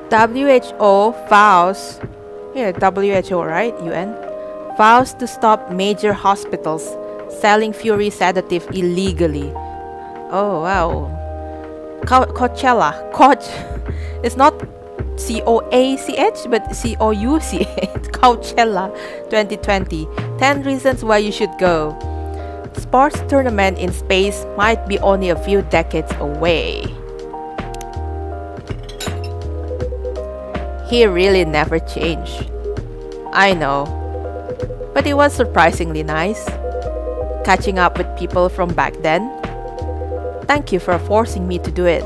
WHO vows, yeah, WHO, right? UN vows to stop major hospitals selling Fury sedative illegally. Oh wow. Coachella. It's not COACH but COUCH. Coachella 2020. 10 reasons why you should go. Sports tournament in space might be only a few decades away. He really never changed. I know. But it was surprisingly nice. Catching up with people from back then. Thank you for forcing me to do it.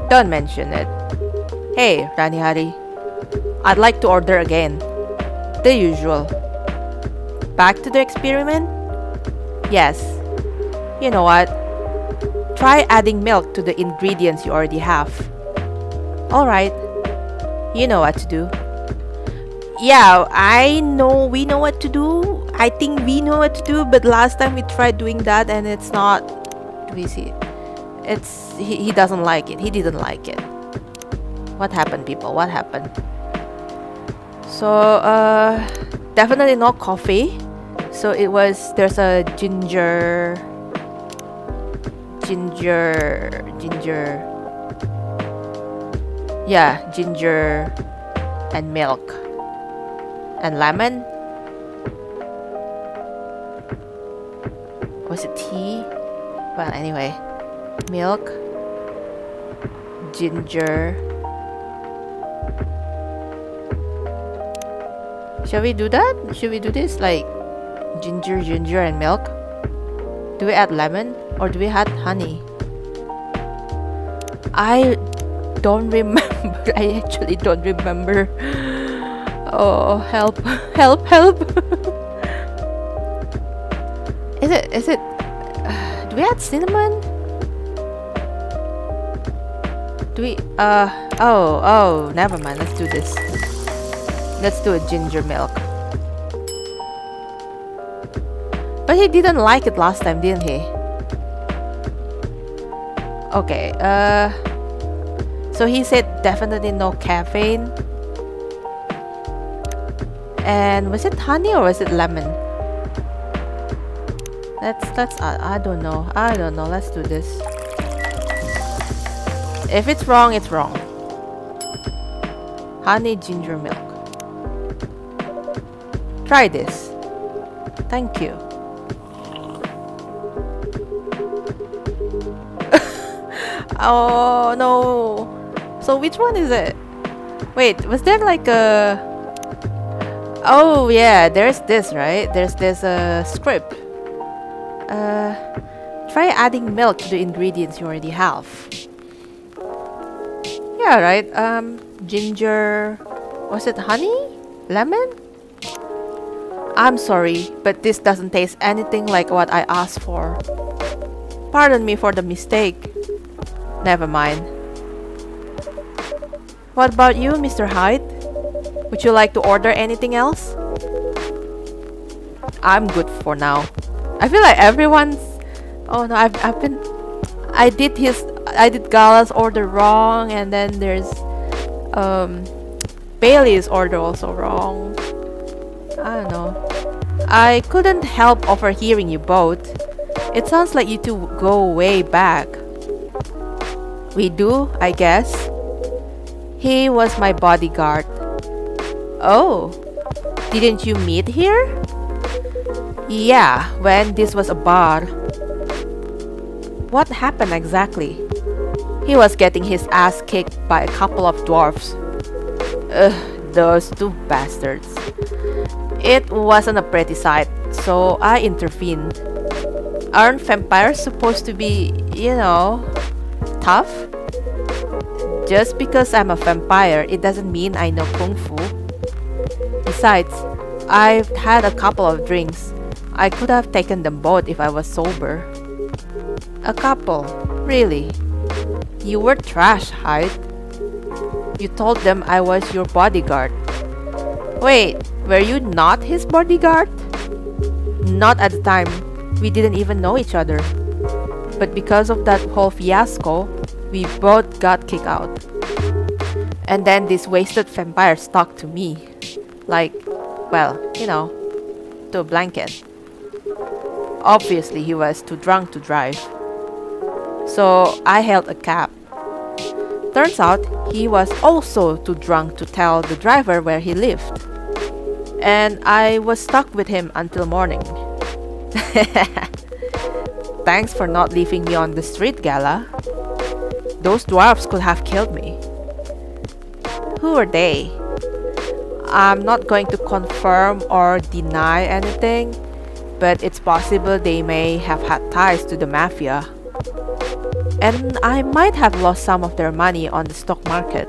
Don't mention it. Hey, Ranihari. I'd like to order again. The usual. Back to the experiment? Yes. You know what? Try adding milk to the ingredients you already have. Alright. You know what to do. Yeah, I know we know what to do. I think we know what to do, but last time we tried doing that and it's not... Do we see it? He doesn't like it. He didn't like it. What happened, people? What happened? So, definitely not coffee. So it was... There's a ginger... Yeah, ginger and milk and lemon. Was it tea? Well, anyway, milk, ginger. Shall we do that? Should we do this like ginger and milk? Do we add lemon or do we add honey? I don't remember. I actually don't remember. Oh, help. Help. Is it do we add cinnamon? Do we oh, never mind. Let's do this. Let's do a ginger milk. But he didn't like it last time, didn't he? Okay, so he said definitely no caffeine. And was it honey or was it lemon? Let's I don't know. Let's do this. If it's wrong, it's wrong. Honey ginger milk. Try this. Thank you. Oh no. So which one is it? Wait, was there like a... Oh yeah, there's this, right? There's this script. Try adding milk to the ingredients you already have. Yeah, right. Ginger... Was it honey? Lemon? I'm sorry, but this doesn't taste anything like what I asked for. Pardon me for the mistake. Never mind. What about you, Mr. Hyde? Would you like to order anything else? I'm good for now. I feel like everyone's... Oh no, I did Gala's order wrong, and then there's Bailey's order also wrong. I don't know. I couldn't help overhearing you both. It sounds like you two go way back. We do, I guess. He was my bodyguard. Oh, didn't you meet here? Yeah, when this was a bar. What happened exactly? He was getting his ass kicked by a couple of dwarfs. Ugh, those two bastards. It wasn't a pretty sight, so I intervened. Aren't vampires supposed to be, you know, tough? Just because I'm a vampire, it doesn't mean I know Kung Fu. Besides, I've had a couple of drinks. I could have taken them both if I was sober. A couple? Really? You were trash, Hyde. You told them I was your bodyguard. Wait, were you not his bodyguard? Not at the time. We didn't even know each other. But because of that whole fiasco, we both got kicked out. And then this wasted vampire stuck to me. Like, well, you know, to a blanket. Obviously, he was too drunk to drive. So I hailed a cab. Turns out, he was also too drunk to tell the driver where he lived. And I was stuck with him until morning. Thanks for not leaving me on the street, Gala. Those dwarfs could have killed me. Who are they? I'm not going to confirm or deny anything, but it's possible they may have had ties to the mafia. And I might have lost some of their money on the stock market.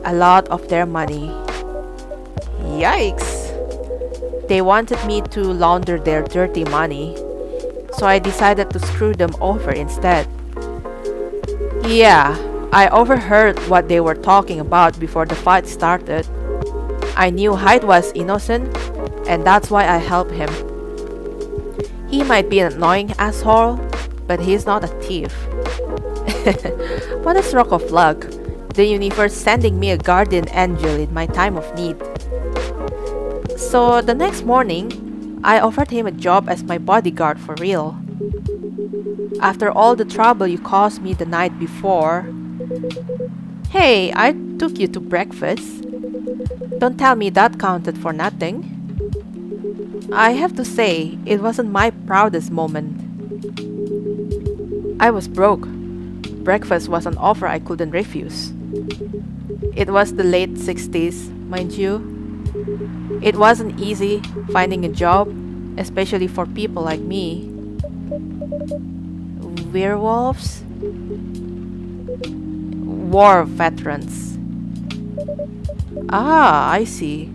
A lot of their money. Yikes! They wanted me to launder their dirty money, so I decided to screw them over instead. Yeah, I overheard what they were talking about before the fight started. I knew Hyde was innocent, and that's why I helped him. He might be an annoying asshole, but he's not a thief. What a stroke of luck, the universe sending me a guardian angel in my time of need. So the next morning, I offered him a job as my bodyguard for real. After all the trouble you caused me the night before. Hey, I took you to breakfast. Don't tell me that counted for nothing. I have to say, it wasn't my proudest moment. I was broke. Breakfast was an offer I couldn't refuse. It was the late 60s, mind you. It wasn't easy finding a job, especially for people like me. Werewolves? War veterans. Ah, I see.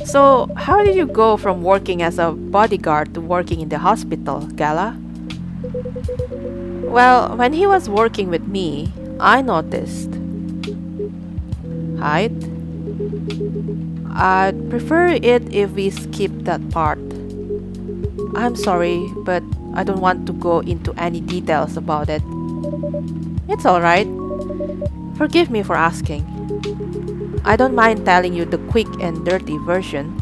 So, how did you go from working as a bodyguard to working in the hospital, Gala? Well, when he was working with me, I noticed. Height? I'd prefer it if we skip that part. I'm sorry, but I don't want to go into any details about it. It's alright. Forgive me for asking. I don't mind telling you the quick and dirty version.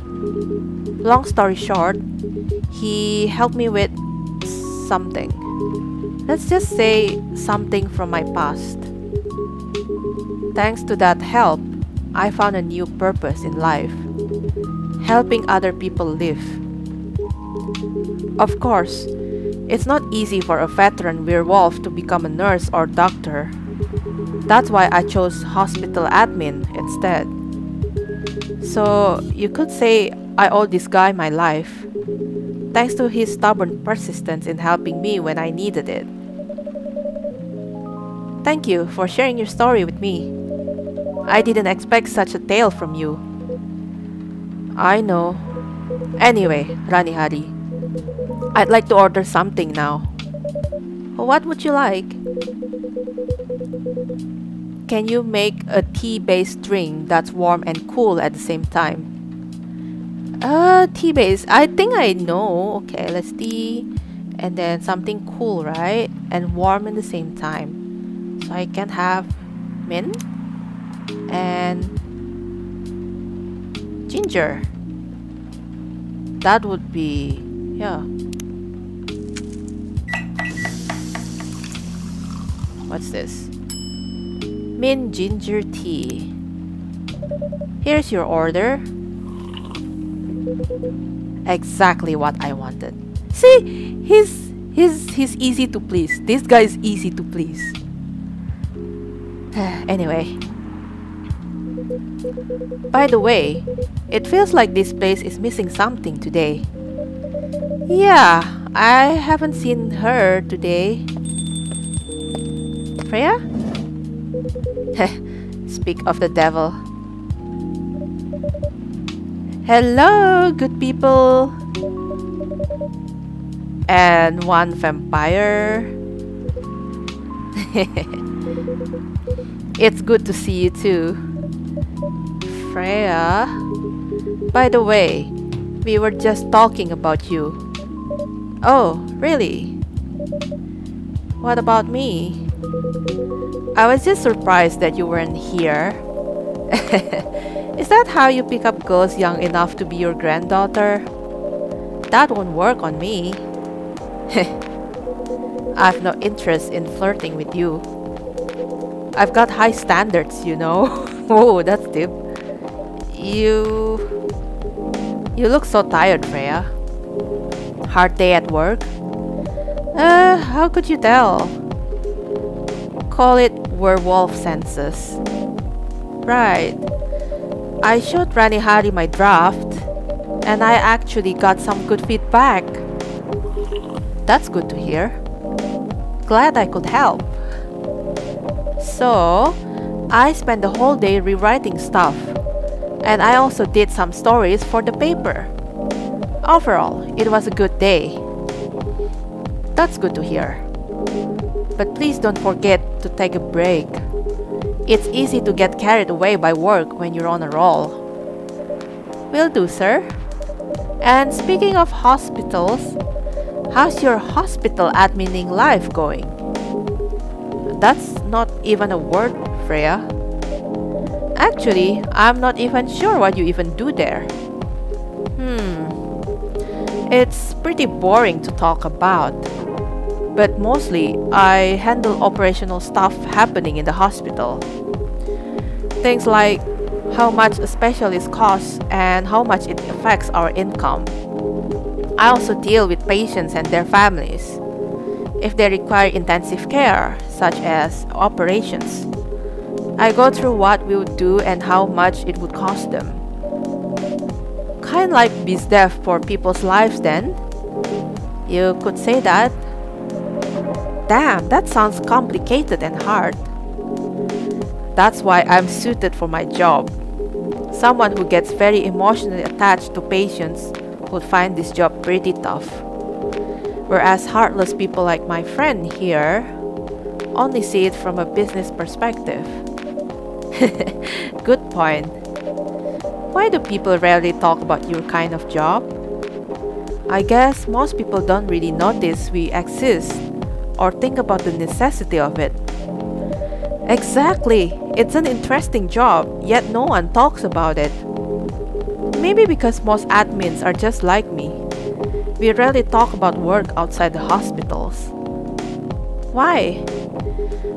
Long story short, he helped me with something. Let's just say something from my past. Thanks to that help, I found a new purpose in life. Helping other people live. Of course, it's not easy for a veteran werewolf to become a nurse or doctor. That's why I chose hospital admin instead. So you could say I owe this guy my life, thanks to his stubborn persistence in helping me when I needed it. Thank you for sharing your story with me. I didn't expect such a tale from you. I know. Anyway, Rani Hari, I'd like to order something now. What would you like? Can you make a tea-based drink that's warm and cool at the same time? Tea-based. I think I know. Okay, let's tea. And then something cool, right? And warm at the same time. So I can have mint and ginger. That would be, yeah. What's this? Mint ginger tea. Here's your order. Exactly what I wanted. See, he's easy to please. This guy is easy to please. Anyway. By the way, it feels like this place is missing something today. Yeah, I haven't seen her today. Freya? Speak of the devil. Hello, good people. And one vampire. It's good to see you too. Freya. By the way, we were just talking about you. Oh, really? What about me? I was just surprised that you weren't here. Is that how you pick up girls young enough to be your granddaughter? That won't work on me. I've no interest in flirting with you. I've got high standards, you know. Oh, that's deep. You look so tired, Freya. Hard day at work? How could you tell? Call it werewolf senses. Right. I showed Rani Hari my draft, and I actually got some good feedback. That's good to hear. Glad I could help. So, I spent the whole day rewriting stuff, and I also did some stories for the paper. Overall, it was a good day. That's good to hear. But please don't forget to take a break. It's easy to get carried away by work when you're on a roll. Will do, sir. And speaking of hospitals, how's your hospital admining life going? That's not even a word, Freya. Actually, I'm not even sure what you even do there. It's pretty boring to talk about. But mostly, I handle operational stuff happening in the hospital. Things like how much a specialist costs and how much it affects our income. I also deal with patients and their families. If they require intensive care, such as operations, I go through what we would do and how much it would cost them. Kind like BizDev for people's lives then? You could say that. Damn, that sounds complicated and hard. That's why I'm suited for my job. Someone who gets very emotionally attached to patients would find this job pretty tough. Whereas heartless people like my friend here only see it from a business perspective. Good point. Why do people rarely talk about your kind of job? I guess most people don't really notice we exist or think about the necessity of it. Exactly! It's an interesting job, yet no one talks about it. Maybe because most admins are just like me. We rarely talk about work outside the hospitals. Why?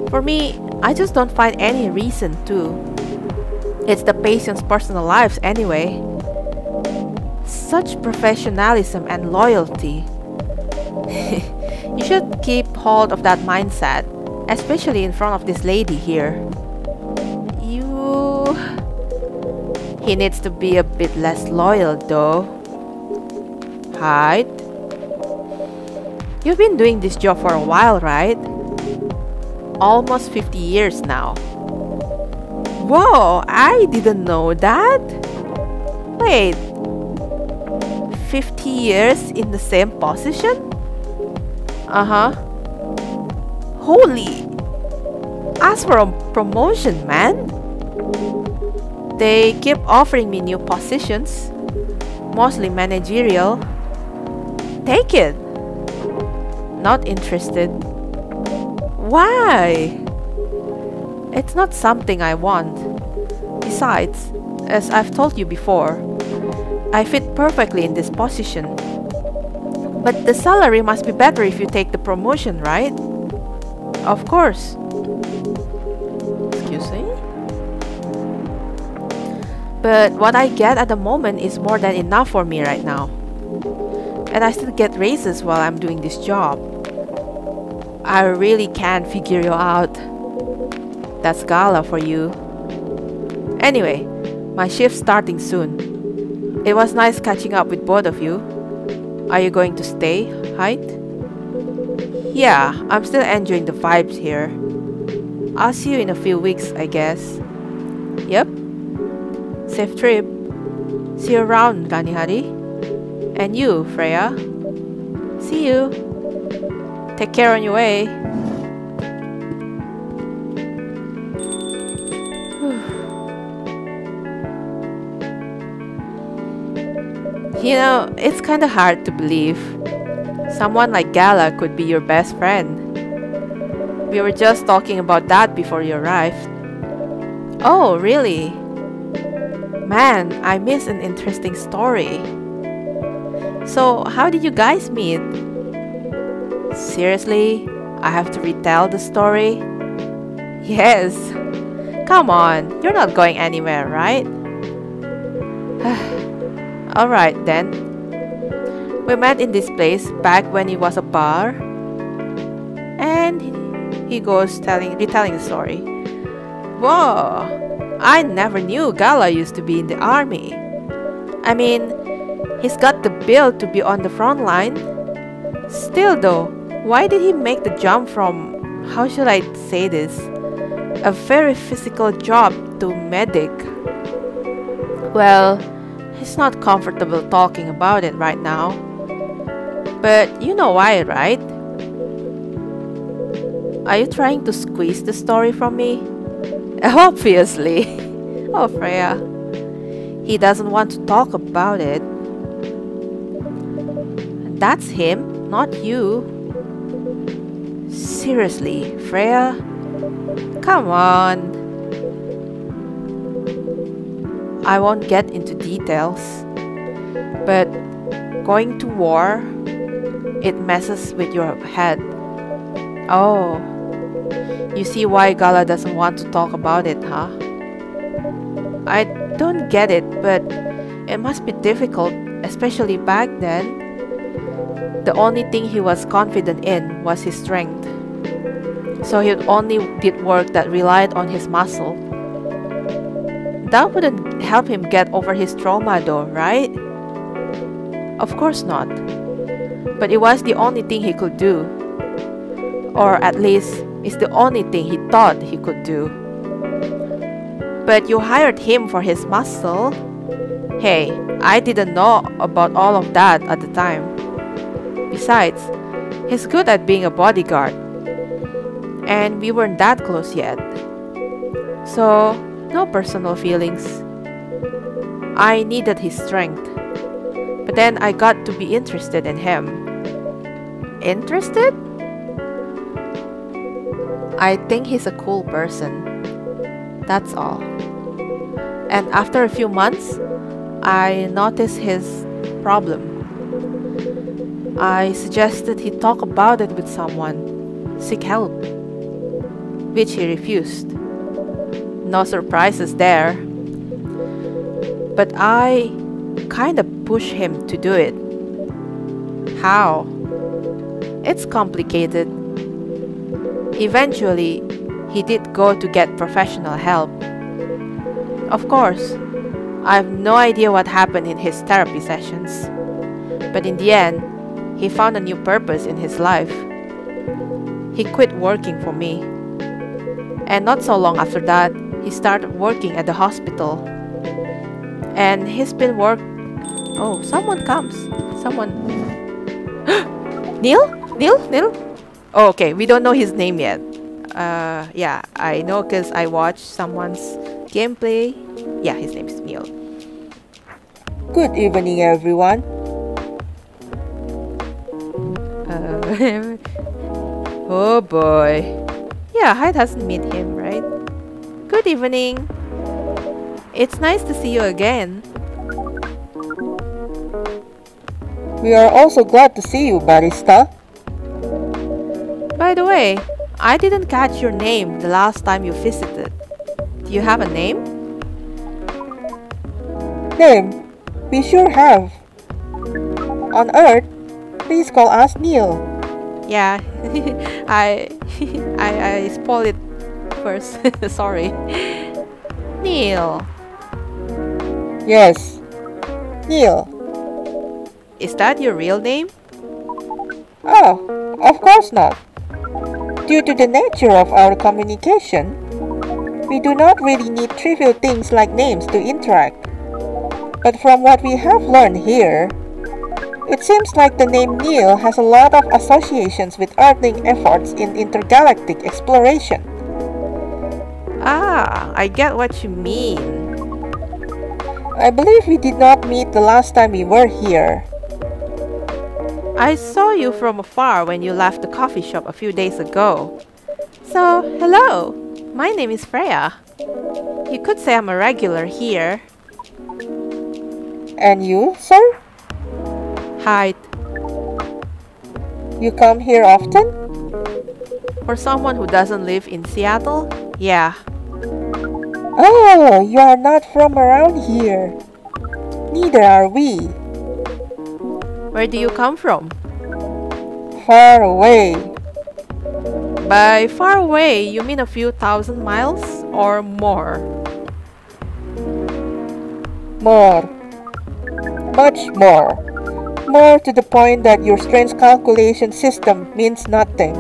For me, I just don't find any reason to. It's the patient's personal lives anyway. Such professionalism and loyalty. You should keep hold of that mindset, especially in front of this lady here. He needs to be a bit less loyal though. Right? You've been doing this job for a while, right? Almost 50 years now. Whoa, I didn't know that. Wait, 50 years in the same position? Holy! Ask for a promotion, man. They keep offering me new positions, mostly managerial. Take it. Not interested. Why? It's not something I want. Besides, as I've told you before, I fit perfectly in this position. But the salary must be better if you take the promotion, right? Of course. Excuse me? But what I get at the moment is more than enough for me right now. And I still get raises while I'm doing this job. I really can't figure you out. That's gala for you. Anyway, my shift's starting soon. It was nice catching up with both of you. Are you going to stay, Hyde? Yeah, I'm still enjoying the vibes here. I'll see you in a few weeks, I guess. Yep. Safe trip. See you around, Ganihari. And you, Freya. See you. Take care on your way. You know, it's kinda hard to believe someone like Gala could be your best friend. We were just talking about that before you arrived. Oh, really? Man, I missed an interesting story. So, how did you guys meet? Seriously? I have to retell the story? Yes. Come on, you're not going anywhere, right? Alright then. We met in this place back when it was a bar. And he goes retelling the story. Whoa! I never knew Gala used to be in the army. I mean, he's got the build to be on the front line. Still though, why did he make the jump from, how should I say this, a very physical job to medic? Well, he's not comfortable talking about it right now. But you know why, right? Are you trying to squeeze the story from me? Obviously. Oh, Freya. He doesn't want to talk about it. That's him, not you. Seriously, Freya? Come on. I won't get into details, but going to war, it messes with your head. Oh, you see why Gala doesn't want to talk about it, huh? I don't get it, but it must be difficult, especially back then. The only thing he was confident in was his strength. So he only did work that relied on his muscle. That wouldn't help him get over his trauma though, right? Of course not. But it was the only thing he could do. Or at least, it's the only thing he thought he could do. But you hired him for his muscle. Hey, I didn't know about all of that at the time. Besides, he's good at being a bodyguard. And we weren't that close yet. So, no personal feelings. I needed his strength. But then I got to be interested in him. Interested? I think he's a cool person. That's all. And after a few months, I noticed his problem. I suggested he talk about it with someone, seek help, which he refused. No surprises there. But I kinda pushed him to do it. How? It's complicated. Eventually, he did go to get professional help. Of course, I have no idea what happened in his therapy sessions. But in the end, he found a new purpose in his life. He quit working for me. And not so long after that, he started working at the hospital. And he's been Oh, someone comes. Someone. Neil? Neil? Oh, okay, we don't know his name yet. Yeah, I know because I watched someone's gameplay. Yeah, his name is Neil. Good evening, everyone. Oh boy. Yeah, Hyde hasn't met him, right? Good evening. It's nice to see you again. We are also glad to see you, Barista. By the way, I didn't catch your name the last time you visited. Do you have a name? Name? We sure have. On Earth, please call us Neil. Yeah, I spoiled it first. Sorry. Neil. Yes, Neil. Is that your real name? Oh, of course not. Due to the nature of our communication, we do not really need trivial things like names to interact. But from what we have learned here, it seems like the name Neil has a lot of associations with Earthling efforts in intergalactic exploration. Ah, I get what you mean. I believe we did not meet the last time we were here. I saw you from afar when you left the coffee shop a few days ago. So, hello. My name is Freya. You could say I'm a regular here. And you, sir? Height. You come here often? For someone who doesn't live in Seattle, yeah. Oh, you are not from around here. Neither are we. Where do you come from? Far away. By far away, you mean a few thousand miles or more? More. Much more. More to the point that your strange calculation system means nothing.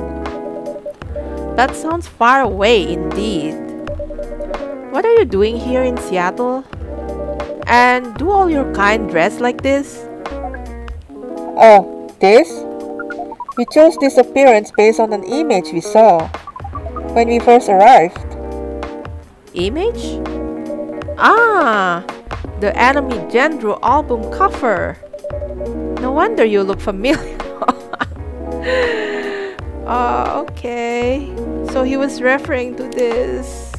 That sounds far away indeed. What are you doing here in Seattle? And do all your kind dress like this? Oh, this? We chose this appearance based on an image we saw when we first arrived. Image? Ah, the Enemy Gendro album cover. No wonder you look familiar. Okay. So he was referring to this.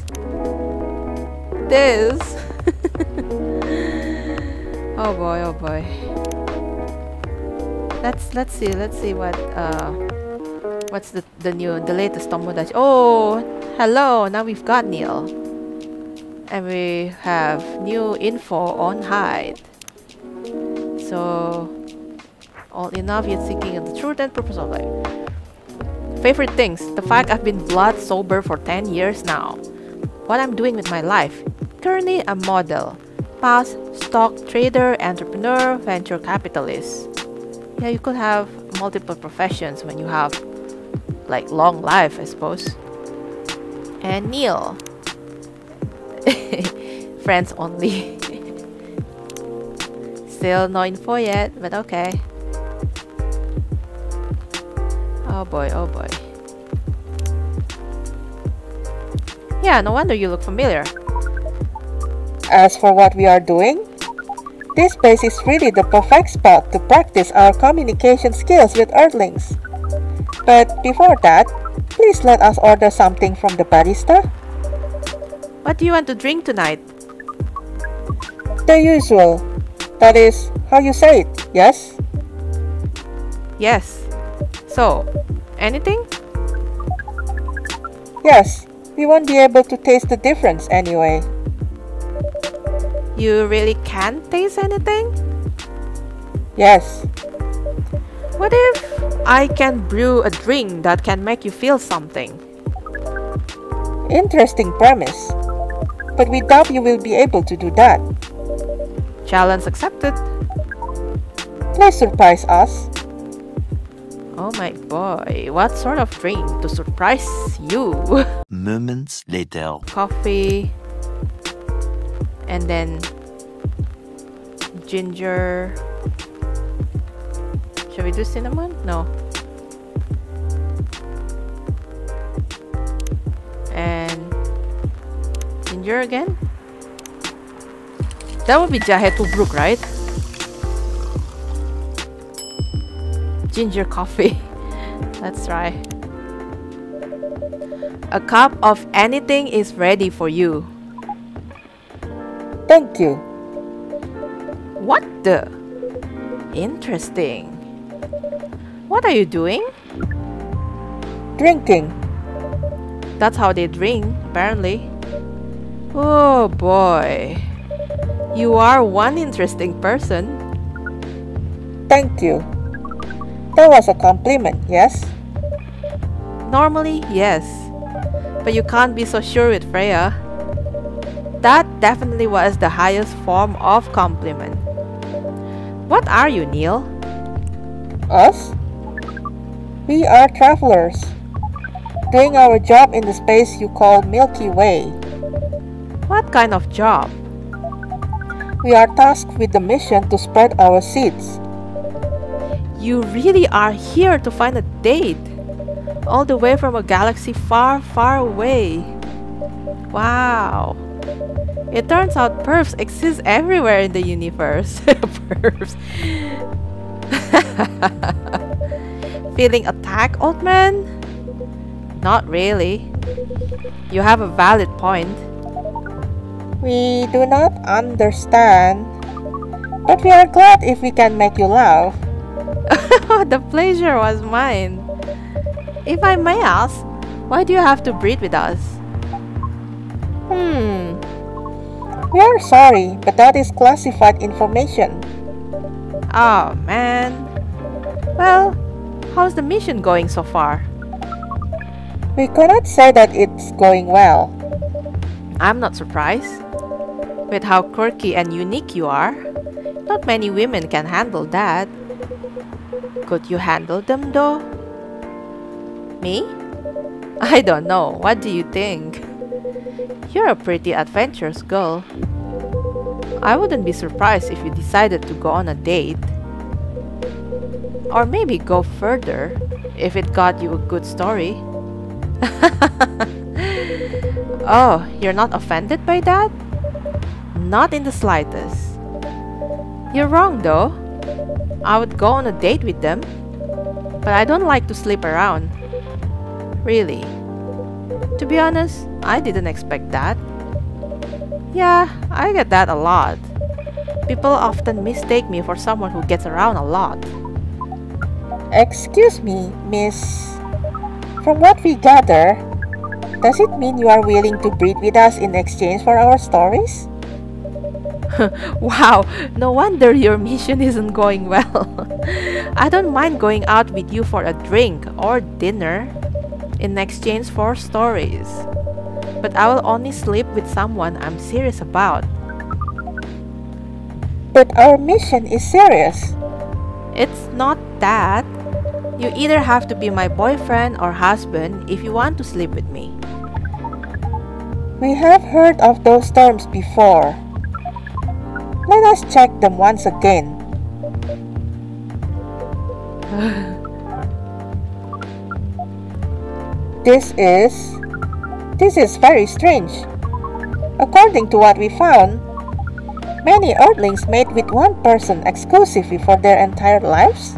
Oh boy, oh boy. Let's see what's the latest Tomodachi. Oh, hello. Now we've got Neil. And we have new info on Hyde. So all enough yet seeking the truth and purpose of life. Favorite things, the fact I've been blood sober for 10 years now. What I'm doing with my life. Currently a model. Past stock trader, entrepreneur, venture capitalist. Yeah, you could have multiple professions when you have like long life, I suppose. And Neil. Friends only. Still no info yet, but okay. Oh boy, oh boy. Yeah, no wonder you look familiar. As for what we are doing, this place is really the perfect spot to practice our communication skills with Earthlings. But before that, please let us order something from the barista. What do you want to drink tonight? The usual. That is how you say it, yes? Yes. So, anything? Yes, we won't be able to taste the difference anyway. You really can't taste anything? Yes. What if I can brew a drink that can make you feel something? Interesting premise. But we doubt you will be able to do that. Challenge accepted. Please surprise us. Oh my boy, what sort of drink to surprise you? Moments later. Coffee. And then ginger. Shall we do cinnamon? No. And ginger again? That would be jahe tubruk, right? Ginger coffee. Let's try. A cup of anything is ready for you. Thank you. What the? Interesting. What are you doing? Drinking. That's how they drink, apparently. Oh boy. You are one interesting person. Thank you. That was a compliment, yes? Normally, yes. But you can't be so sure with Freya. That definitely was the highest form of compliment. What are you, Neil? Us? We are travelers, doing our job in the space you call Milky Way. What kind of job? We are tasked with the mission to spread our seeds. You really are here to find a date, all the way from a galaxy far, far away. Wow. It turns out pervs exist everywhere in the universe. Pervs. Feeling attacked, old man? Not really. You have a valid point. We do not understand, but we are glad if we can make you laugh. The pleasure was mine. If I may ask, why do you have to breed with us? We are sorry, but that is classified information. Oh man. Well, how's the mission going so far? We cannot say that it's going well. I'm not surprised. With how quirky and unique you are, not many women can handle that. Could you handle them though? Me? I don't know. What do you think? You're a pretty adventurous girl. I wouldn't be surprised if you decided to go on a date. Or maybe go further if it got you a good story. Oh, you're not offended by that? Not in the slightest. You're wrong though. I would go on a date with them, but I don't like to sleep around. Really. To be honest, I didn't expect that. Yeah, I get that a lot. People often mistake me for someone who gets around a lot. Excuse me, miss. From what we gather, does it mean you are willing to breed with us in exchange for our stories? Wow, no wonder your mission isn't going well. I don't mind going out with you for a drink or dinner in exchange for stories. But I will only sleep with someone I'm serious about. But our mission is serious. It's not that. You either have to be my boyfriend or husband if you want to sleep with me. We have heard of those terms before. Let us check them once again. This is very strange. According to what we found, many Earthlings mate with one person exclusively for their entire lives.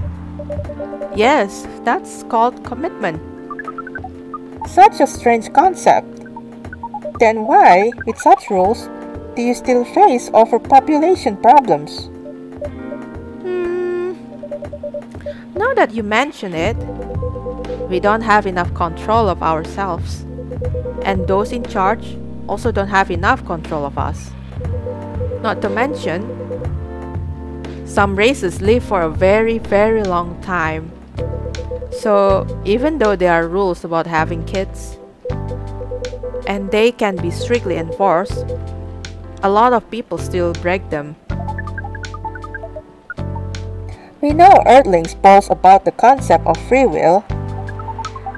Yes, that's called commitment. Such a strange concept. Then why, with such rules, do you still face overpopulation problems? Now that you mention it, we don't have enough control of ourselves. And those in charge also don't have enough control of us. Not to mention, some races live for a very, very long time. So even though there are rules about having kids, and they can be strictly enforced, a lot of people still break them. We know Earthlings boast about the concept of free will,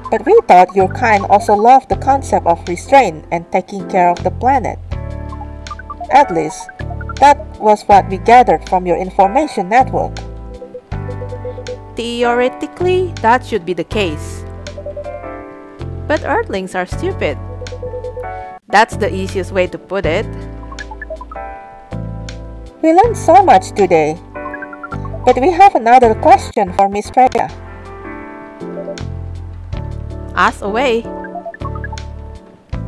but we thought your kind also loved the concept of restraint and taking care of the planet. At least, that was what we gathered from your information network. Theoretically, that should be the case. But Earthlings are stupid. That's the easiest way to put it. We learned so much today, but we have another question for Miss Freya. Ask away.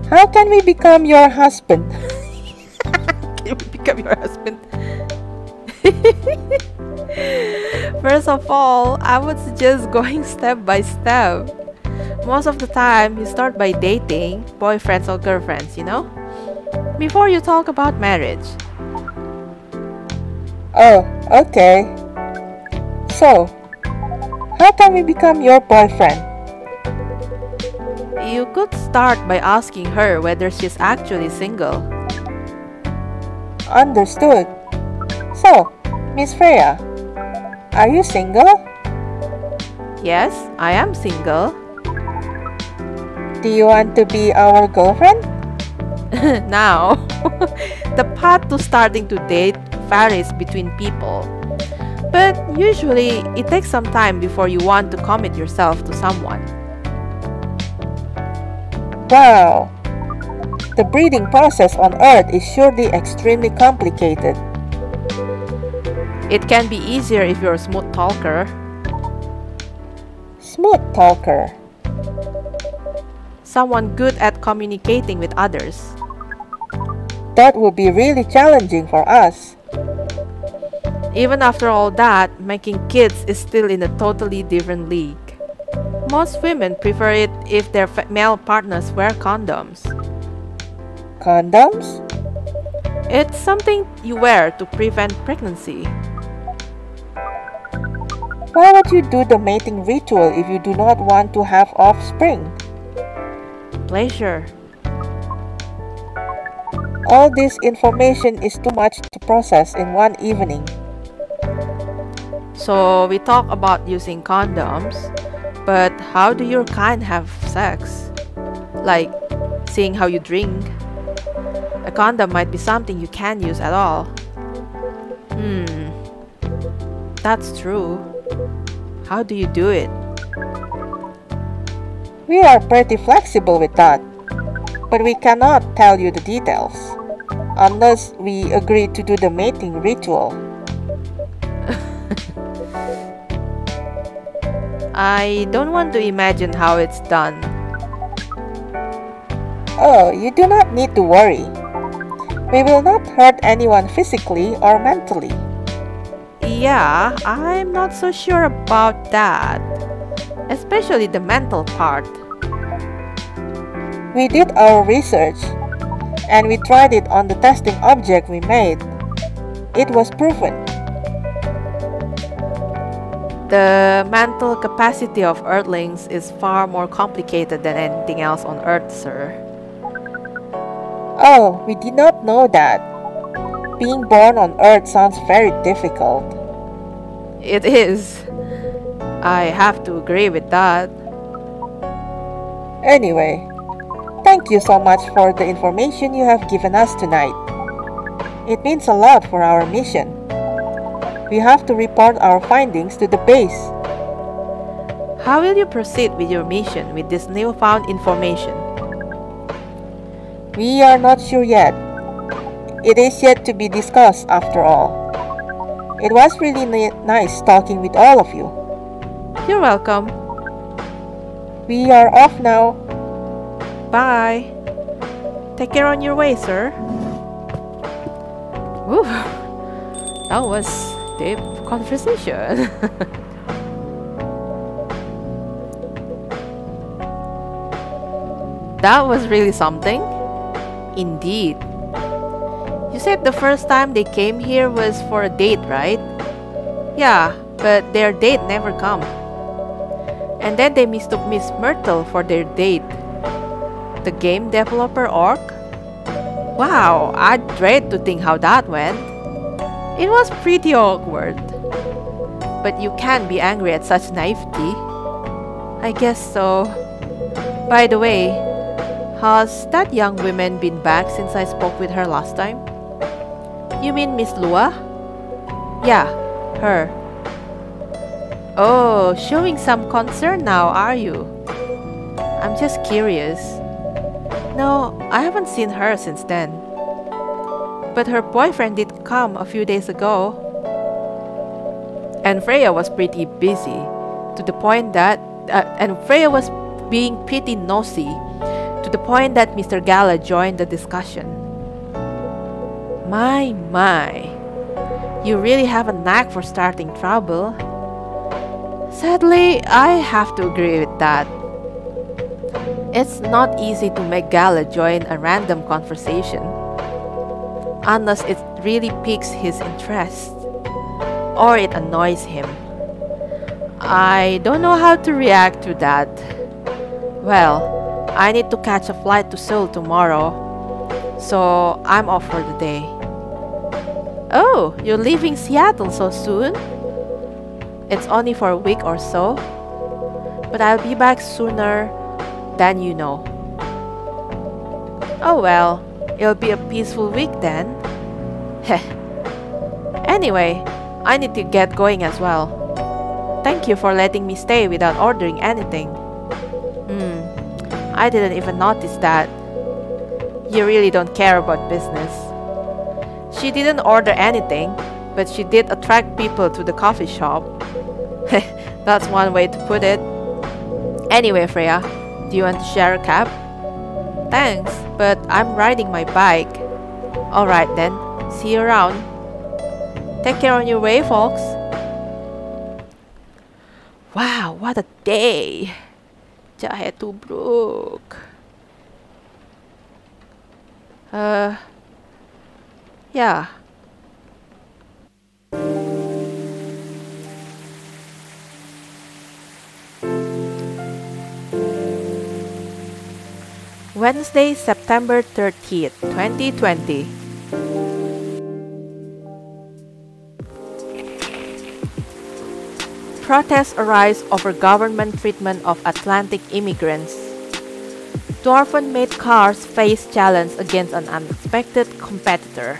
How can we become your husband? Can we become your husband? First of all, I would suggest going step by step. Most of the time, you start by dating boyfriends or girlfriends, you know? Before you talk about marriage. Oh, okay. So, how can we become your boyfriend? You could start by asking her whether she's actually single. Understood. So, Miss Freya, are you single? Yes, I am single. Do you want to be our girlfriend? Now, the path to starting to date varies between people. But usually, it takes some time before you want to commit yourself to someone. Wow! The breeding process on Earth is surely extremely complicated. It can be easier if you're a smooth talker. Smooth talker. Someone good at communicating with others. That would be really challenging for us. Even after all that, making kids is still in a totally different league. Most women prefer it if their male partners wear condoms. Condoms? It's something you wear to prevent pregnancy. Why would you do the mating ritual if you do not want to have offspring? Pleasure. All this information is too much to process in one evening. So we talk about using condoms, but how do your kind have sex? Like seeing how you drink. A condom might be something you can't use at all. That's true. How do you do it? We are pretty flexible with that, but we cannot tell you the details unless we agree to do the mating ritual. I don't want to imagine how it's done. Oh, you do not need to worry. We will not hurt anyone physically or mentally. Yeah, I'm not so sure about that. Especially the mental part. We did our research, and we tried it on the testing object we made. It was proven. The mental capacity of Earthlings is far more complicated than anything else on Earth, sir. Oh, we did not know that. Being born on Earth sounds very difficult. It is. I have to agree with that. Anyway, thank you so much for the information you have given us tonight. It means a lot for our mission. We have to report our findings to the base. How will you proceed with your mission with this newfound information? We are not sure yet. It is yet to be discussed after all. It was really nice talking with all of you. You're welcome. We are off now. Bye. Take care on your way, sir. Woo. That was deep conversation. That was really something. Indeed. You said the first time they came here was for a date, right? Yeah, but their date never come. And then they mistook Miss Myrtle for their date. The game developer orc? Wow, I dread to think how that went. It was pretty awkward. But you can't be angry at such naivety. I guess so. By the way, has that young woman been back since I spoke with her last time? You mean Miss Lua? Yeah, her. Oh, showing some concern now, are you? I'm just curious. No, I haven't seen her since then. But her boyfriend did come a few days ago. And Freya was pretty busy, to the point that... and Freya was being pretty nosy, to the point that Mr. Gala joined the discussion. My. You really have a knack for starting trouble. Sadly, I have to agree with that. It's not easy to make Gala join a random conversation, unless it really piques his interest, or it annoys him. I don't know how to react to that. Well, I need to catch a flight to Seoul tomorrow, so I'm off for the day. Oh, you're leaving Seattle so soon? It's only for a week or so, but I'll be back sooner than you know. Oh well, it'll be a peaceful week then. Heh. Anyway, I need to get going as well. Thank you for letting me stay without ordering anything. I didn't even notice that. You really don't care about business. She didn't order anything, but she did attract people to the coffee shop. That's one way to put it. Anyway, Freya, do you want to share a cab? Thanks, but I'm riding my bike. Alright then, see you around. Take care on your way, folks. Wow, what a day! Jahe tubruk. Yeah. Wednesday, September 30th, 2020. Protests arise over government treatment of Atlantic immigrants. Dwarfen-made cars face challenge against an unexpected competitor.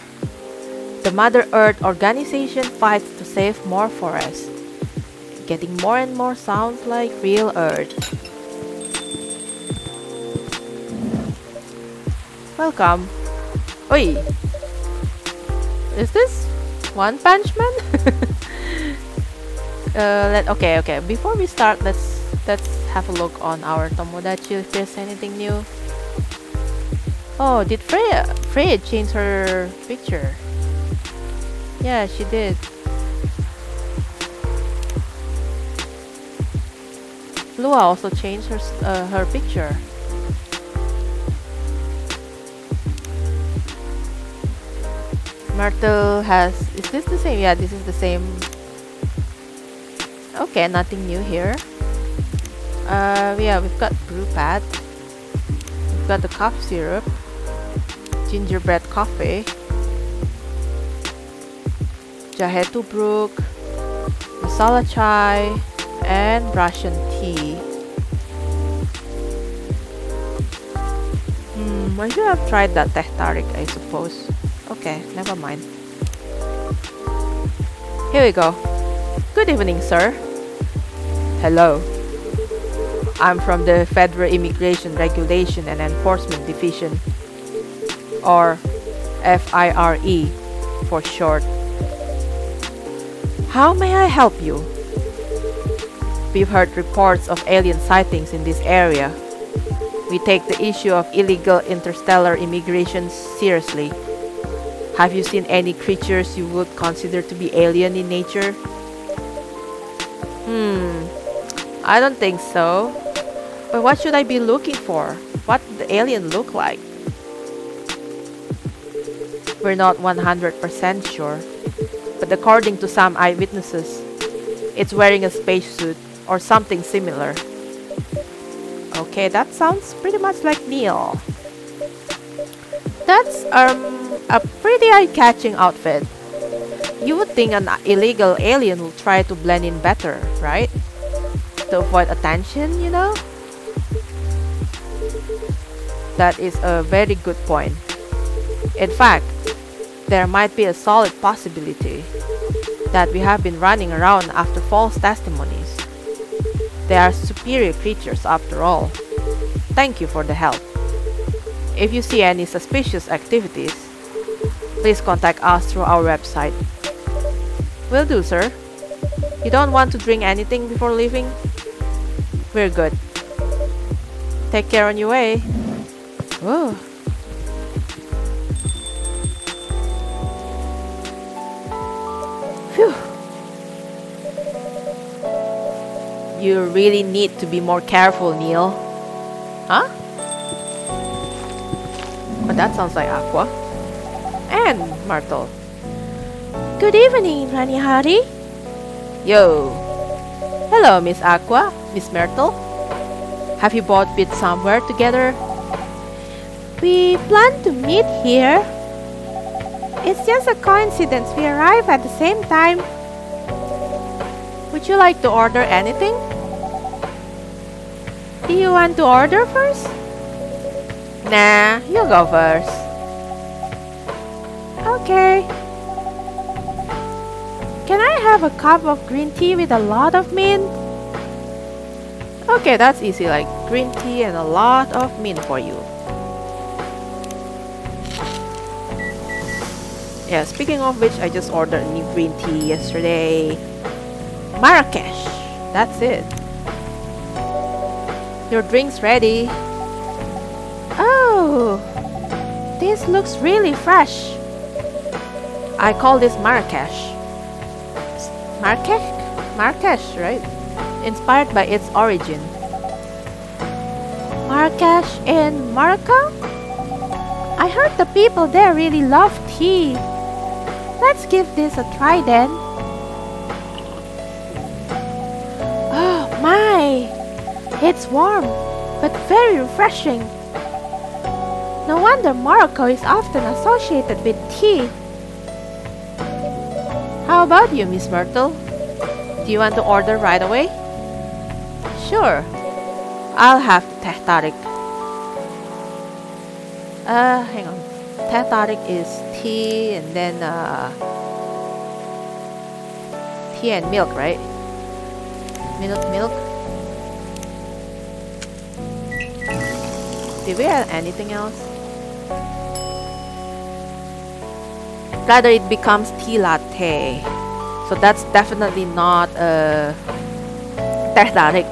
The Mother Earth organization fights to save more forests. Getting more and more sounds like real Earth. Welcome. Oi! Is this One Punch Man? Okay. Before we start, let's have a look on our Tomodachi if there's anything new. Oh, did Freya change her picture? Yeah, she did. Lua also changed her picture. Myrtle has... Is this the same? Yeah, this is the same. Okay, nothing new here. Yeah, we've got brew pad. We've got the cough syrup. Gingerbread coffee. Jahe tubruk. Masala chai. And Russian tea. I should have tried that teh tarik, I suppose. Okay, never mind. Here we go. Good evening, sir. Hello. I'm from the Federal Immigration Regulation and Enforcement Division, or FIRE for short. How may I help you? We've heard reports of alien sightings in this area. We take the issue of illegal interstellar immigration seriously. Have you seen any creatures you would consider to be alien in nature? I don't think so. But what should I be looking for? What did the alien look like? We're not 100% sure, but according to some eyewitnesses, it's wearing a spacesuit or something similar. Okay, that sounds pretty much like Neil. That's a pretty eye-catching outfit. You would think an illegal alien will try to blend in better, right? To avoid attention, you know? That is a very good point. In fact, there might be a solid possibility that we have been running around after false testimonies. They are superior creatures after all. Thank you for the help. If you see any suspicious activities, please contact us through our website. Will do, sir. You don't want to drink anything before leaving? We're good. Take care on your way. Whoa. Phew. You really need to be more careful, Neil. Huh? Oh, that sounds like Aqua. And Myrtle. Good evening, Rani Hari. Yo. Hello, Miss Aqua, Miss Myrtle. Have you both been somewhere together? We plan to meet here. It's just a coincidence we arrive at the same time. Would you like to order anything? Do you want to order first? Nah, you go first. Okay. Can I have a cup of green tea with a lot of mint? Okay, that's easy, like green tea and a lot of mint for you. Yeah, speaking of which, I just ordered a new green tea yesterday. Marrakesh. That's it. Your drink's ready. Oh, This looks really fresh. I call this Marrakesh. Marrakesh, right? Inspired by its origin. Marrakesh in Morocco? I heard the people there really love tea. Let's give this a try then. Oh my! It's warm, but very refreshing. No wonder Morocco is often associated with tea. How about you, Miss Myrtle? Do you want to order right away? Sure. I'll have teh tarik. Hang on. Teh tarik is tea and then tea and milk, right? Milk. Did we add anything else? Rather, it becomes tea latte. So that's definitely not teh tarik.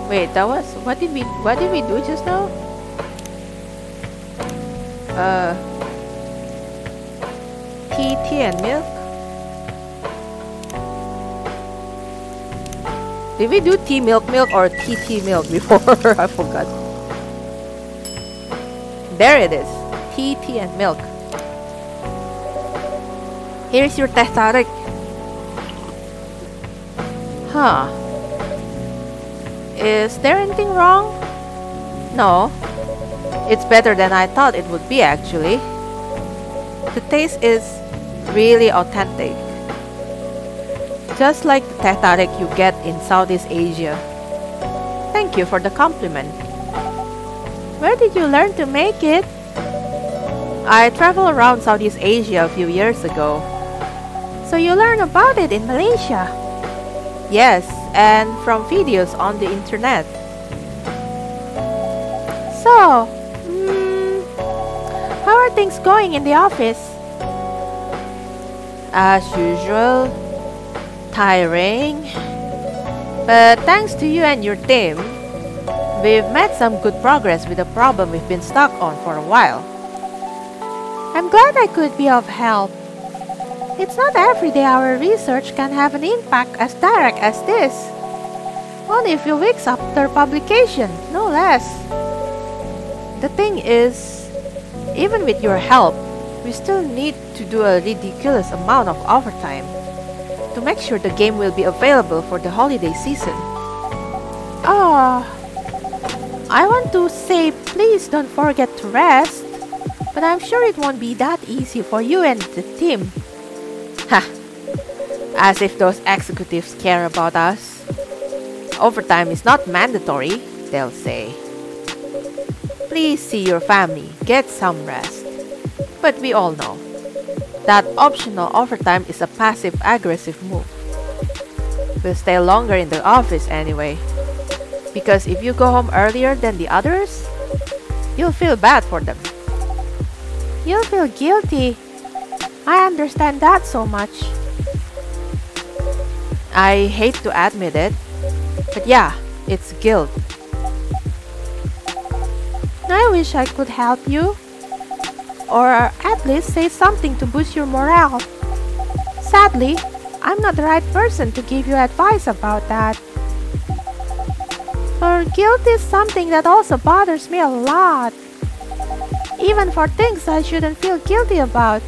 Wait, that was what did we do just now? Tea and milk. Did we do tea milk or tea milk before? I forgot. There it is. Tea and milk. Here's your teh tarik. Huh. Is there anything wrong? No. It's better than I thought it would be actually. The taste is really authentic. Just like the teh tarik you get in Southeast Asia. Thank you for the compliment. Where did you learn to make it? I traveled around Southeast Asia a few years ago. So you learned about it in Malaysia? Yes, and from videos on the internet. So, how are things going in the office? As usual, tiring. But thanks to you and your team, we've made some good progress with a problem we've been stuck on for a while. I'm glad I could be of help. It's not every day our research can have an impact as direct as this. Only a few weeks after publication, no less. The thing is, even with your help, we still need to do a ridiculous amount of overtime to make sure the game will be available for the holiday season. Oh, I want to say please don't forget to rest, but I'm sure it won't be that easy for you and the team. Ha! As if those executives care about us. Overtime is not mandatory, they'll say. Please see your family, get some rest. But we all know that optional overtime is a passive-aggressive move. We'll stay longer in the office anyway. Because if you go home earlier than the others, you'll feel bad for them. You'll feel guilty. I understand that so much. I hate to admit it, but yeah, it's guilt. I wish I could help you, or at least say something to boost your morale. Sadly, I'm not the right person to give you advice about that. For guilt is something that also bothers me a lot. Even for things I shouldn't feel guilty about.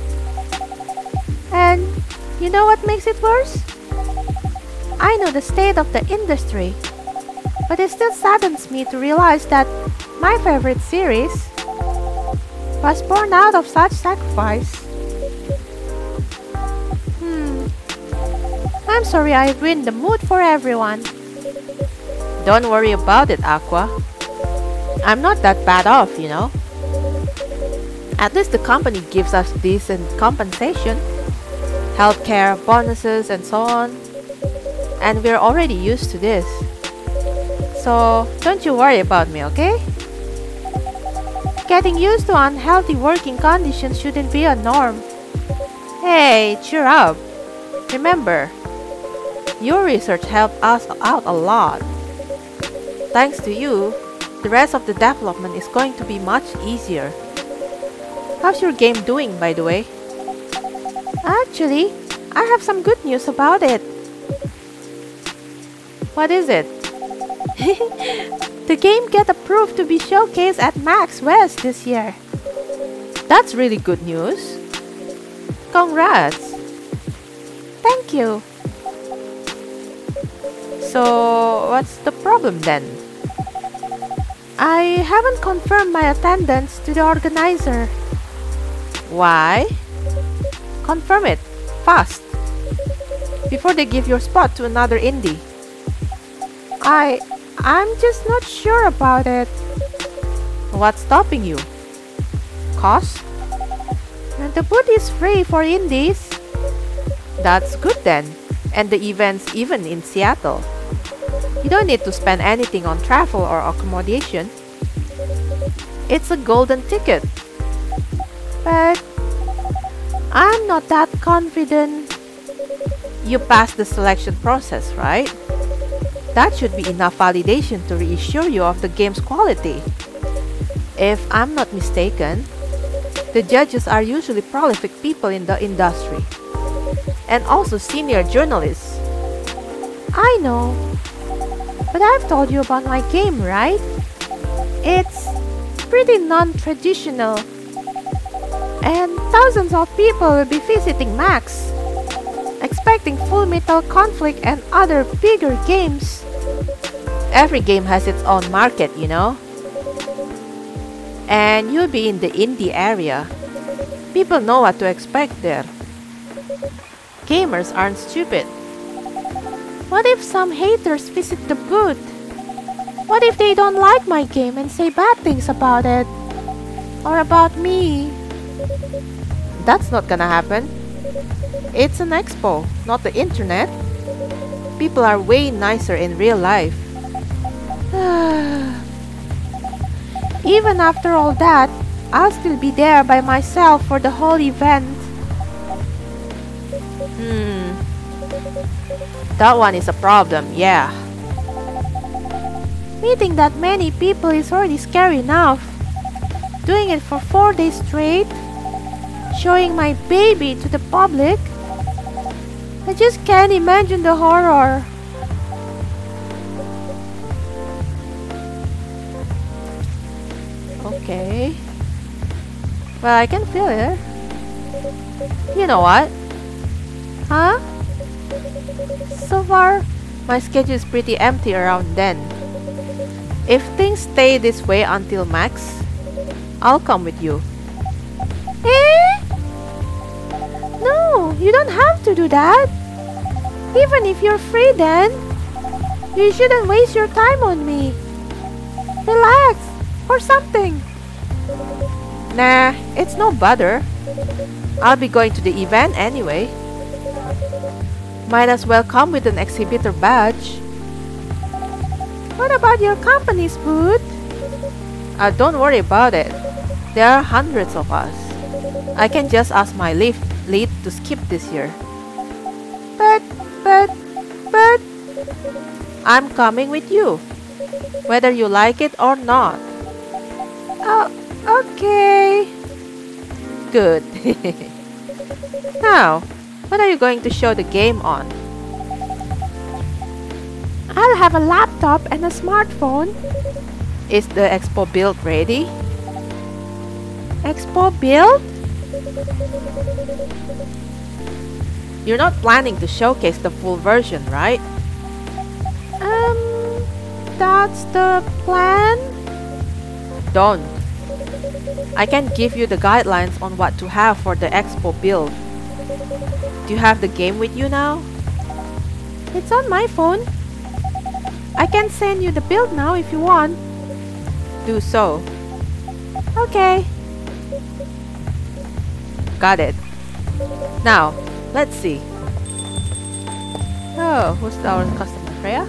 And you know what makes it worse? I know the state of the industry, but it still saddens me to realize that my favorite series was born out of such sacrifice. I'm sorry I ruined the mood for everyone. Don't worry about it, Aqua. I'm not that bad off, you know. At least the company gives us decent compensation, healthcare, bonuses, and so on. And we're already used to this. So don't you worry about me, okay? Getting used to unhealthy working conditions shouldn't be a norm. Hey, cheer up. Remember, your research helped us out a lot. Thanks to you, the rest of the development is going to be much easier. How's your game doing, by the way? Actually, I have some good news about it. What is it? The game get approved to be showcased at Max West this year. That's really good news. Congrats. Thank you. So, what's the problem then? I haven't confirmed my attendance to the organizer. Why? Confirm it, fast, before they give your spot to another indie. I'm just not sure about it. What's stopping you? Cost? And the booth is free for indies. That's good then. And the event's even in Seattle. You don't need to spend anything on travel or accommodation. It's a golden ticket. But I'm not that confident. You passed the selection process, right? That should be enough validation to reassure you of the game's quality. If I'm not mistaken, the judges are usually prolific people in the industry, and also senior journalists. I know, but I've told you about my game, right? It's pretty non-traditional, and thousands of people will be visiting Max, expecting Full Metal Conflict and other bigger games. Every game has its own market, you know. And you'll be in the indie area. People know what to expect there. Gamers aren't stupid. What if some haters visit the booth? What if they don't like my game and say bad things about it? Or about me? That's not gonna happen. It's an expo, not the internet. People are way nicer in real life. Even after all that, I'll still be there by myself for the whole event. That one is a problem, yeah. Meeting that many people is already scary enough. Doing it for 4 days straight, showing my baby to the public, I just can't imagine the horror. Okay. Well, I can feel it. You know what? Huh? So far, my schedule is pretty empty around then. If things stay this way until Max, I'll come with you. Eh? No, you don't have to do that. Even if you're free then, you shouldn't waste your time on me. Relax, or something. Nah, it's no bother. I'll be going to the event anyway. Might as well come with an exhibitor badge. What about your company's booth? Don't worry about it. There are hundreds of us. I can just ask my lead to skip this year. But... I'm coming with you, whether you like it or not. Oh, okay. Good. Now, what are you going to show the game on? I'll have a laptop and a smartphone. Is the expo build ready? Expo build? You're not planning to showcase the full version, right? That's the plan? Don't. I can give you the guidelines on what to have for the expo build. Do you have the game with you now? It's on my phone. I can send you the build now if you want. Do so. Okay. Got it. Now, let's see. Oh, who's our customer? Freya?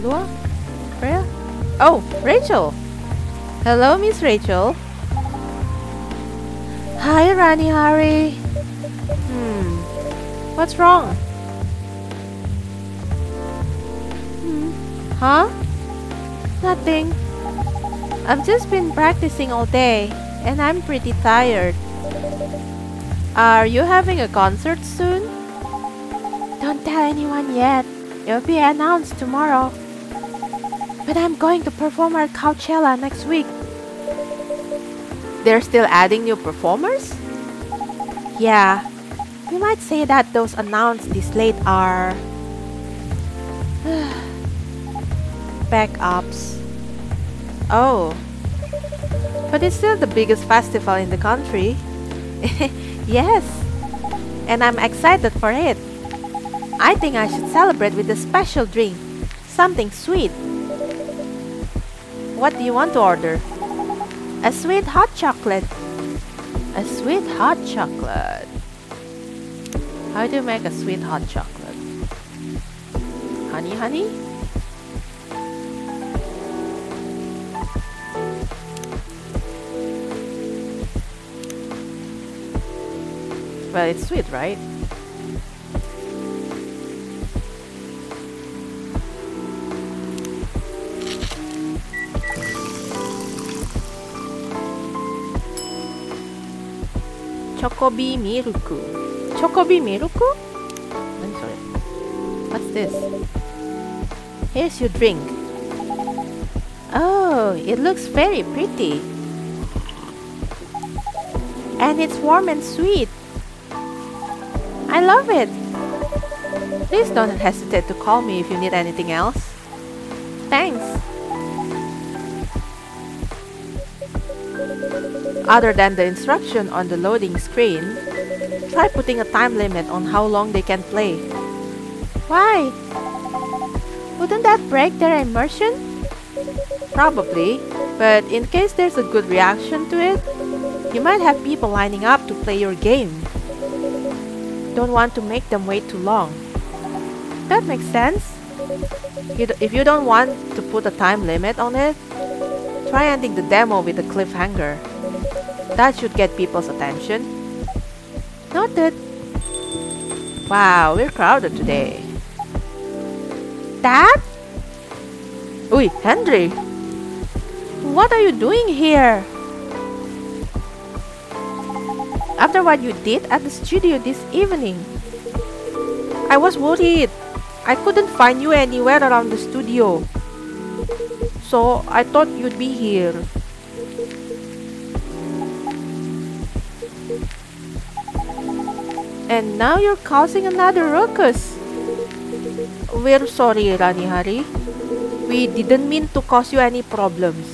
Lua? Freya? Oh, Rachel! Hello, Miss Rachel. Hi, Rani Hari. What's wrong? Huh? Nothing. I've just been practicing all day, and I'm pretty tired. Are you having a concert soon? Don't tell anyone yet. It'll be announced tomorrow. But I'm going to perform at Coachella next week. They're still adding new performers? Yeah. We might say that those announced this late are backups. Oh. But it's still the biggest festival in the country. Yes. And I'm excited for it. I think I should celebrate with a special drink. Something sweet. What do you want to order? A sweet hot chocolate. A sweet hot chocolate. How do you make a sweet hot chocolate? Honey, honey? Well, it's sweet, right? Chocobi Miruku. Chocobi Miruku? I'm sorry. What's this? Here's your drink. Oh, it looks very pretty. And it's warm and sweet. I love it. Please don't hesitate to call me if you need anything else. Thanks. Other than the instruction on the loading screen, try putting a time limit on how long they can play. Why? Wouldn't that break their immersion? Probably, but in case there's a good reaction to it, you might have people lining up to play your game. Don't want to make them wait too long. That makes sense. If you don't want to put a time limit on it, try ending the demo with a cliffhanger. That should get people's attention. Noted. Wow, we're crowded today. Dad? Uy, Henry! What are you doing here? After what you did at the studio this evening, I was worried. I couldn't find you anywhere around the studio. So I thought you'd be here. And now you're causing another ruckus. We're sorry, Rani Hari. We didn't mean to cause you any problems.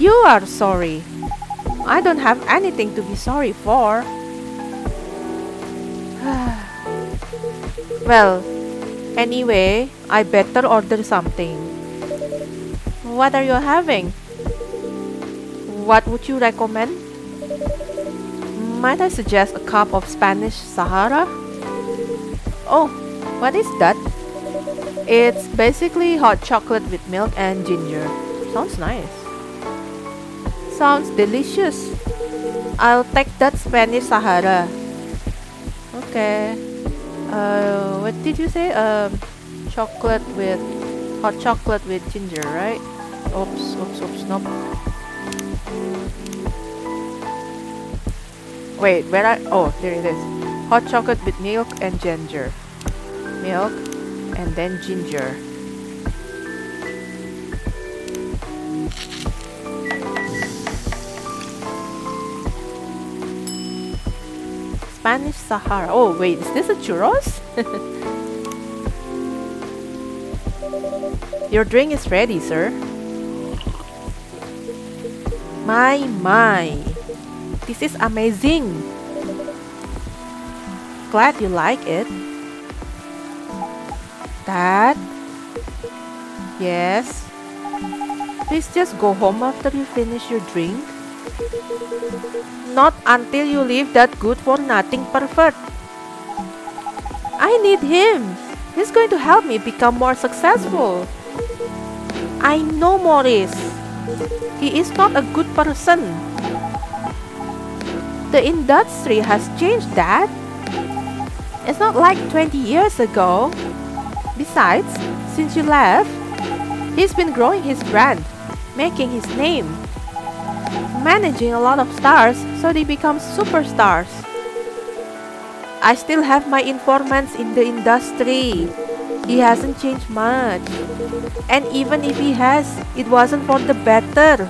You are sorry. I don't have anything to be sorry for. Well, anyway, I better order something. What are you having? What would you recommend? Might I suggest a cup of Spanish Sahara? Oh, what is that? It's basically hot chocolate with milk and ginger. Sounds nice. Sounds delicious. I'll take that Spanish Sahara. Okay. What did you say? Chocolate with hot chocolate with ginger, right? Oops, nope. Wait, oh, there it is. Hot chocolate with milk and ginger. Milk and then ginger. Spanish Sahara. Oh, wait, is this a churros? Your drink is ready, sir. My. This is amazing. Glad you like it. Dad? Yes? Please just go home after you finish your drink. Not until you leave that good-for-nothing pervert. I need him. He's going to help me become more successful. I know Maurice. He is not a good person. The industry has changed, Dad. It's not like 20 years ago. Besides, since you left, He's been growing his brand, making his name, managing a lot of stars so they become superstars. I still have my informants in the industry. He hasn't changed much. And even if he has, it wasn't for the better.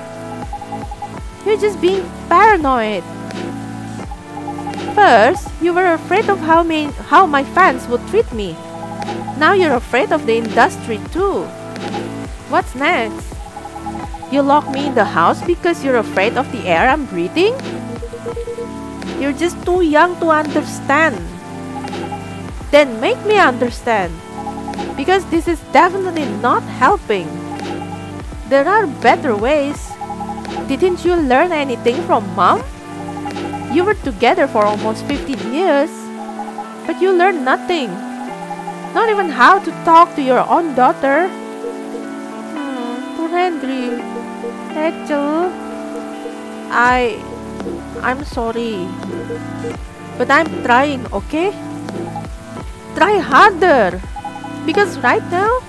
You're just being paranoid. First, you were afraid of how my fans would treat me. Now you're afraid of the industry too. What's next? You lock me in the house because you're afraid of the air I'm breathing? You're just too young to understand. Then make me understand. Because this is definitely not helping. There are better ways. Didn't you learn anything from Mom? You were together for almost 15 years, but you learned nothing. Not even how to talk to your own daughter. Poor Henry. Rachel. I'm sorry. But I'm trying, okay? Try harder. Because right now,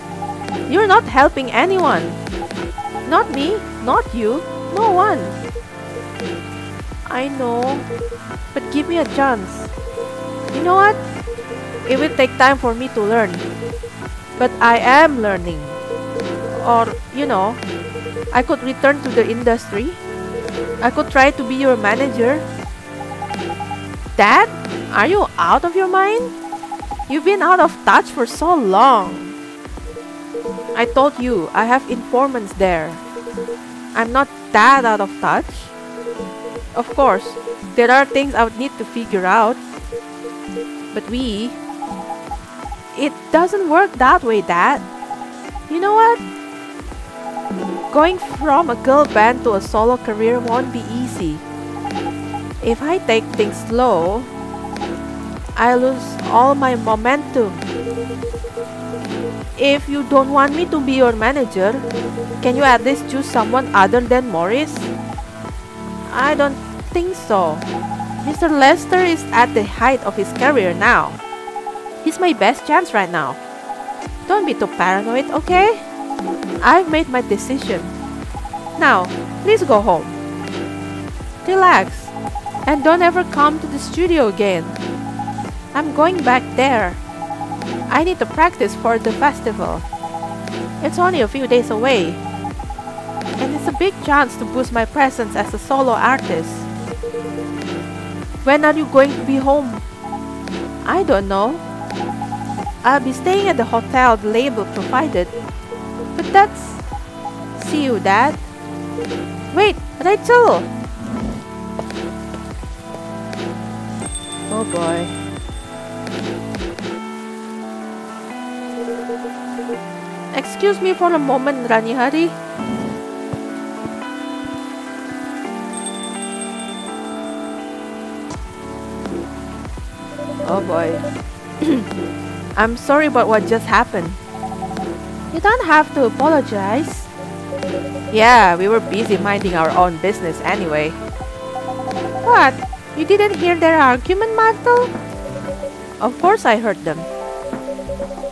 you're not helping anyone. Not me, not you, no one. I know, but give me a chance. You know what? It will take time for me to learn. But I am learning. Or, I could return to the industry. I could try to be your manager. Dad, are you out of your mind? You've been out of touch for so long. I told you, I have informants there. I'm not that out of touch. Of course, there are things I would need to figure out. But it doesn't work that way, Dad. You know what? Going from a girl band to a solo career won't be easy. If I take things slow, I lose all my momentum. If you don't want me to be your manager, can you at least choose someone other than Morris? I don't think so. Mr. Lester is at the height of his career now. He's my best chance right now. Don't be too paranoid, okay? I've made my decision. Now, please go home. Relax, and don't ever come to the studio again. I'm going back there. I need to practice for the festival. It's only a few days away. And it's a big chance to boost my presence as a solo artist. When are you going to be home? I don't know. I'll be staying at the hotel the label provided. But that's... See you, Dad. Wait, Rachel! Oh boy. Excuse me for a moment, Rani Hari. Oh boy. I'm sorry about what just happened. You don't have to apologize. Yeah, we were busy minding our own business anyway. What? You didn't hear their argument, Martel? Of course I heard them.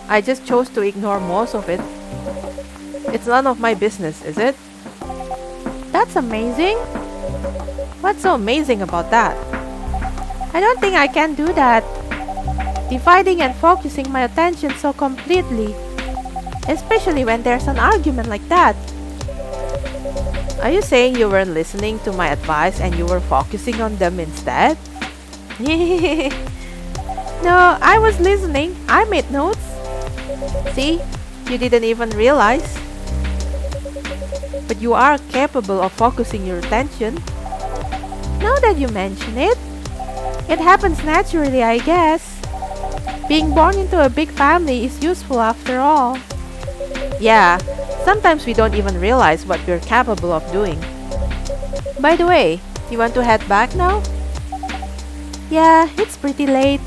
I just chose to ignore most of it. It's none of my business, is it? That's amazing. What's so amazing about that? I don't think I can do that. Dividing and focusing my attention so completely. Especially when there's an argument like that. Are you saying you weren't listening to my advice and you were focusing on them instead? No, I was listening. I made notes. See? You didn't even realize. But you are capable of focusing your attention. Now that you mention it, it happens naturally, I guess. Being born into a big family is useful after all. Yeah, sometimes we don't even realize what we're capable of doing. By the way, you want to head back now? Yeah, it's pretty late.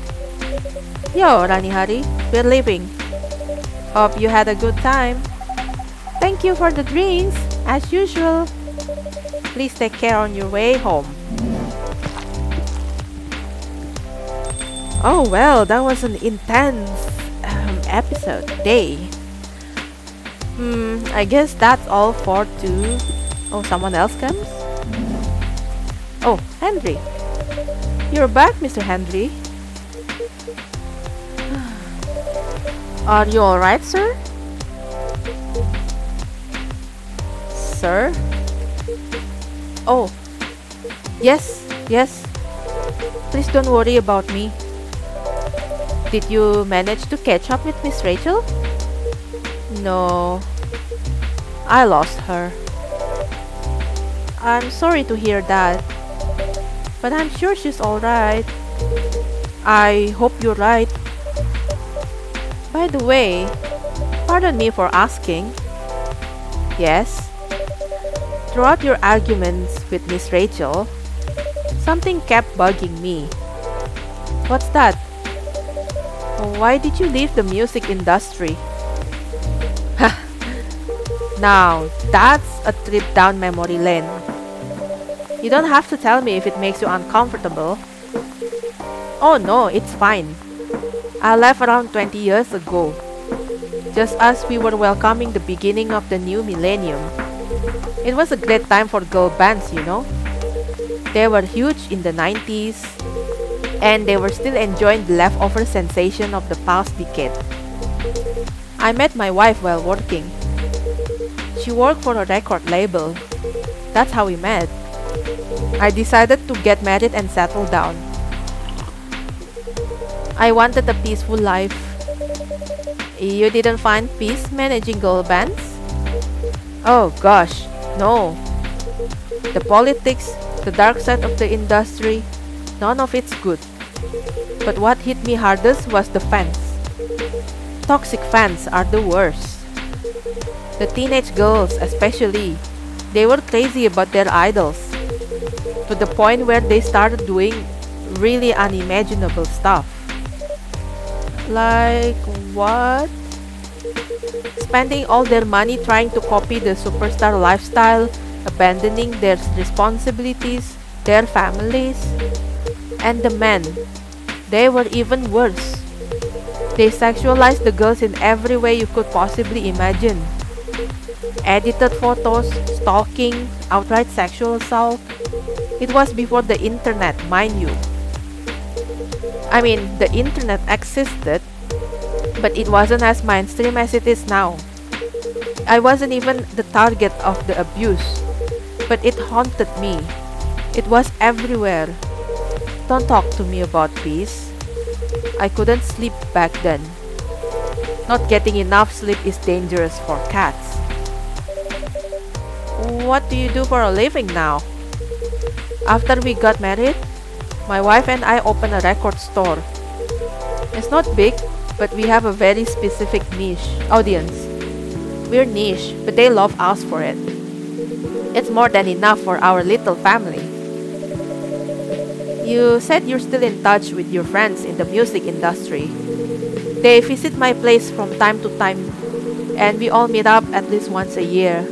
Yo, Rani Hari, we're leaving. Hope you had a good time. Thank you for the drinks, as usual. Please take care on your way home. Oh well, that was an intense day. I guess that's all for two. Oh, someone else comes? Oh, Henry. You're back, Mr. Henry. Are you alright, sir? Sir? Oh, yes. Please don't worry about me. Did you manage to catch up with Miss Rachel? No, I lost her. I'm sorry to hear that, but I'm sure she's alright. I hope you're right. By the way, pardon me for asking. Yes? Throughout your arguments with Miss Rachel, something kept bugging me. What's that? Why did you leave the music industry? Now, that's a trip down memory lane. You don't have to tell me if it makes you uncomfortable. Oh no, it's fine. I left around 20 years ago, just as we were welcoming the beginning of the new millennium. It was a great time for girl bands, you know. They were huge in the 90s, and they were still enjoying the leftover sensation of the past decade. I met my wife while working. She worked for a record label. That's how we met. I decided to get married and settle down. I wanted a peaceful life. You didn't find peace managing girl bands? Oh gosh, no. The politics, the dark side of the industry, none of it's good. But what hit me hardest was the fans. Toxic fans are the worst. The teenage girls especially, they were crazy about their idols, to the point where they started doing really unimaginable stuff. Like what? Spending all their money trying to copy the superstar lifestyle, abandoning their responsibilities, their families. And the men, they were even worse. They sexualized the girls in every way you could possibly imagine. Edited photos, stalking, outright sexual assault. It was before the internet, mind you. I mean, the internet existed, but it wasn't as mainstream as it is now. I wasn't even the target of the abuse, but it haunted me. It was everywhere. Don't talk to me about peace. I couldn't sleep back then. Not getting enough sleep is dangerous for cats. What do you do for a living now? After we got married, my wife and I opened a record store. It's not big, but we have a very specific niche audience. We're niche, but they love us for it. It's more than enough for our little family. You said you're still in touch with your friends in the music industry. They visit my place from time to time, and we all meet up at least once a year.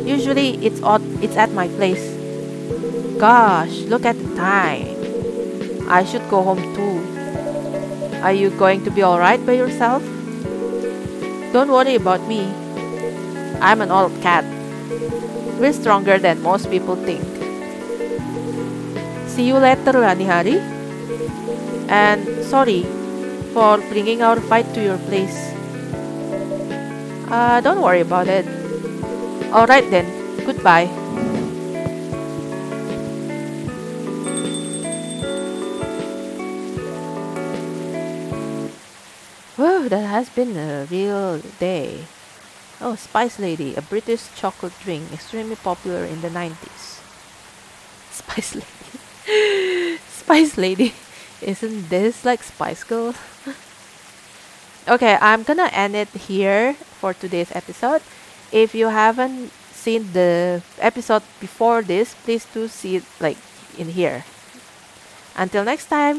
Usually it's at my place. Gosh, look at the time. I should go home too. Are you going to be alright by yourself? Don't worry about me. I'm an old cat. We're stronger than most people think. See you later, Rani Hari. And sorry for bringing our fight to your place. Don't worry about it. Alright then, goodbye. Whew, that has been a real day. Oh, Spice Lady, a British chocolate drink extremely popular in the 90s. Spice Lady. Spice Lady. Isn't this like Spice Girl? Okay, I'm gonna end it here for today's episode. If you haven't seen the episode before this, please do see it like in here. Until next time.